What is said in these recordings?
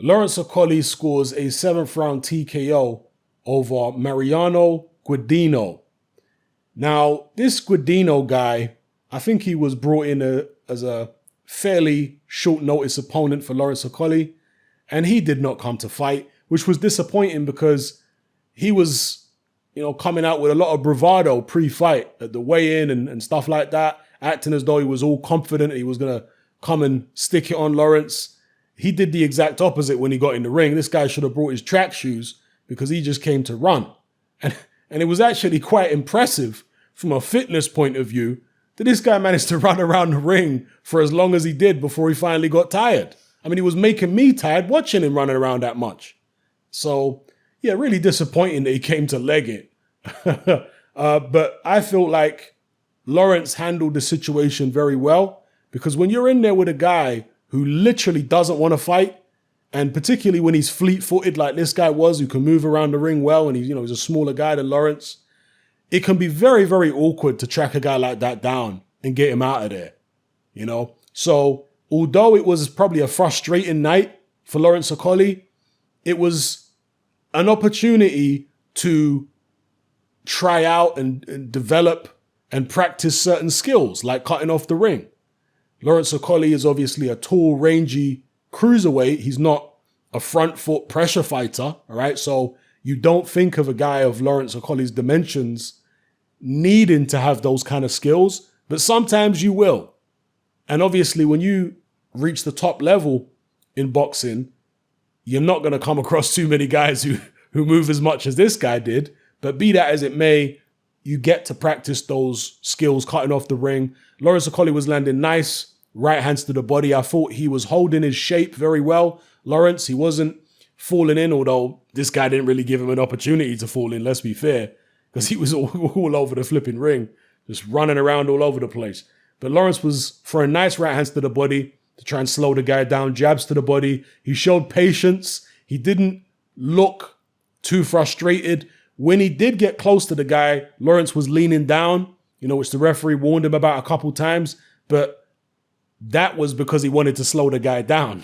Lawrence Okolie scores a 7th round TKO over Mariano Guidino. Now, this Guidino guy, I think he was brought in as a fairly short notice opponent for Lawrence Okolie, and he did not come to fight, which was disappointing because he was, coming out with a lot of bravado pre-fight at the weigh-in and stuff like that, acting as though he was all confident he was going to come and stick it on Lawrence. He did the exact opposite when he got in the ring. This guy should have brought his track shoes because he just came to run. And it was actually quite impressive from a fitness point of view that this guy managed to run around the ring for as long as he did before he finally got tired. I mean, he was making me tired watching him running around that much. So, yeah, really disappointing that he came to leg it. But I feel like Lawrence handled the situation very well because when you're in there with a guy who literally doesn't want to fight, and particularly when he's fleet-footed like this guy was, who can move around the ring well, and he's a smaller guy than Lawrence, it can be very, very awkward to track a guy like that down and get him out of there, So although it was probably a frustrating night for Lawrence Okolie, it was an opportunity to try out and develop and practice certain skills, like cutting off the ring. Lawrence Okolie is obviously a tall, rangy cruiserweight. He's not a front foot pressure fighter, all right? So you don't think of a guy of Lawrence Okolie's dimensions needing to have those kind of skills, but sometimes you will. And obviously when you reach the top level in boxing, you're not going to come across too many guys who move as much as this guy did. But be that as it may, you get to practice those skills, cutting off the ring. Lawrence Okolie was landing nice right hands to the body. I thought he was holding his shape very well. Lawrence, he wasn't falling in, although this guy didn't really give him an opportunity to fall in, let's be fair, because he was all over the flipping ring, just running around all over the place. But Lawrence was throwing nice right hands to the body to try and slow the guy down, jabs to the body. He showed patience. He didn't look too frustrated. When he did get close to the guy, Lawrence was leaning down, which the referee warned him about a couple times, but that was because he wanted to slow the guy down,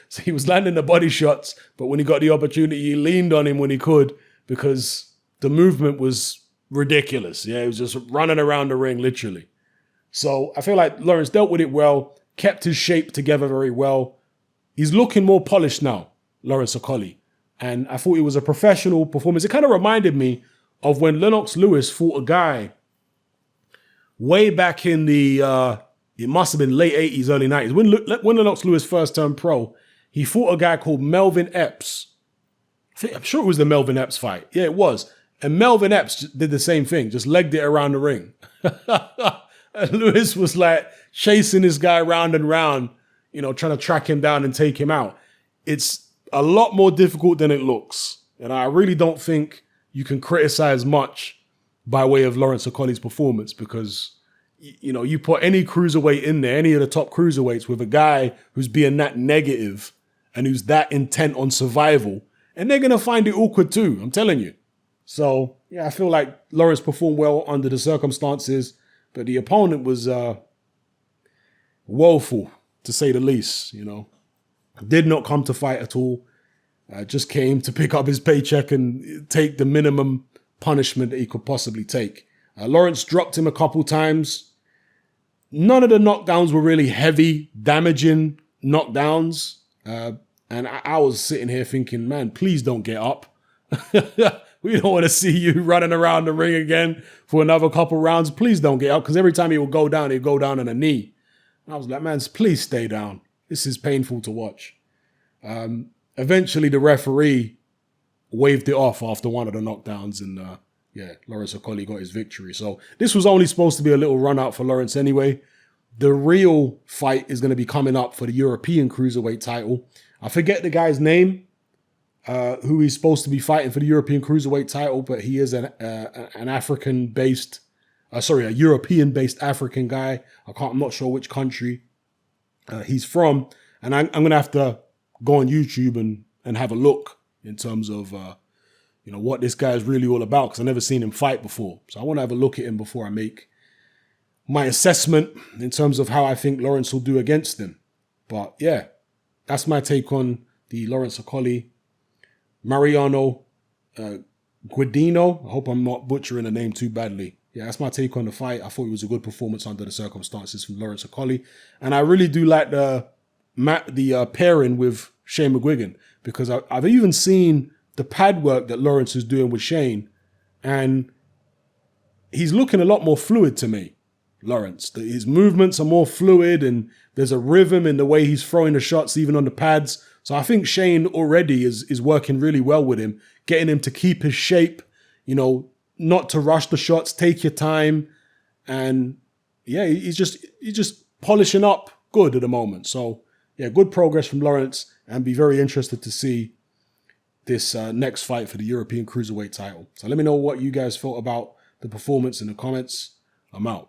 So he was landing the body shots, but when he got the opportunity, he leaned on him when he could because the movement was ridiculous. Yeah, he was just running around the ring, literally. So I feel like Lawrence dealt with it well, kept his shape together very well. He's looking more polished now, Lawrence Okolie. And I thought it was a professional performance. It kind of reminded me of when Lennox Lewis fought a guy way back in the, it must have been late 80s, early 90s. When Lennox Lewis first turned pro, he fought a guy called Melvin Epps. I'm sure it was the Melvin Epps fight. Yeah, it was. And Melvin Epps did the same thing, just legged it around the ring. And Lewis was like chasing this guy round and round, trying to track him down and take him out. It's a lot more difficult than it looks. And I really don't think you can criticize much by way of Lawrence Okolie's performance because, you put any cruiserweight in there, any of the top cruiserweights with a guy who's being that negative and who's that intent on survival, and they're going to find it awkward too, I'm telling you. So, yeah, I feel like Lawrence performed well under the circumstances, but the opponent was woeful, to say the least, Did not come to fight at all. Just came to pick up his paycheck and take the minimum punishment that he could possibly take. Lawrence dropped him a couple times. None of the knockdowns were really heavy, damaging knockdowns. And I was sitting here thinking, man, please don't get up. We don't want to see you running around the ring again for another couple rounds. Please don't get up, because every time he would go down, he'd go down on a knee. And I was like, man, please stay down. This is painful to watch. Eventually, the referee waved it off after one of the knockdowns, and Lawrence Okolie got his victory. So this was only supposed to be a little run out for Lawrence anyway. The real fight is going to be coming up for the European Cruiserweight title. I forget the guy's name, who he's supposed to be fighting for the European Cruiserweight title, but he is a European-based African guy. I'm not sure which country he's from. And I'm going to have to go on YouTube and have a look in terms of, what this guy is really all about, because I've never seen him fight before. So I want to have a look at him before I make my assessment in terms of how I think Lawrence will do against him. But yeah, that's my take on the Lawrence Okolie, Mariano Guidino. I hope I'm not butchering the name too badly. Yeah, that's my take on the fight. I thought it was a good performance under the circumstances from Lawrence Okolie. And I really do like the pairing with Shane McGuigan, because I've even seen the pad work that Lawrence is doing with Shane, and he's looking a lot more fluid to me, Lawrence. His movements are more fluid, and there's a rhythm in the way he's throwing the shots, even on the pads. So I think Shane already is working really well with him, getting him to keep his shape, not to rush the shots, take your time. And yeah, he's just polishing up good at the moment. So yeah, good progress from Lawrence, and be very interested to see this next fight for the European Cruiserweight title. So let me know what you guys thought about the performance in the comments. I'm out.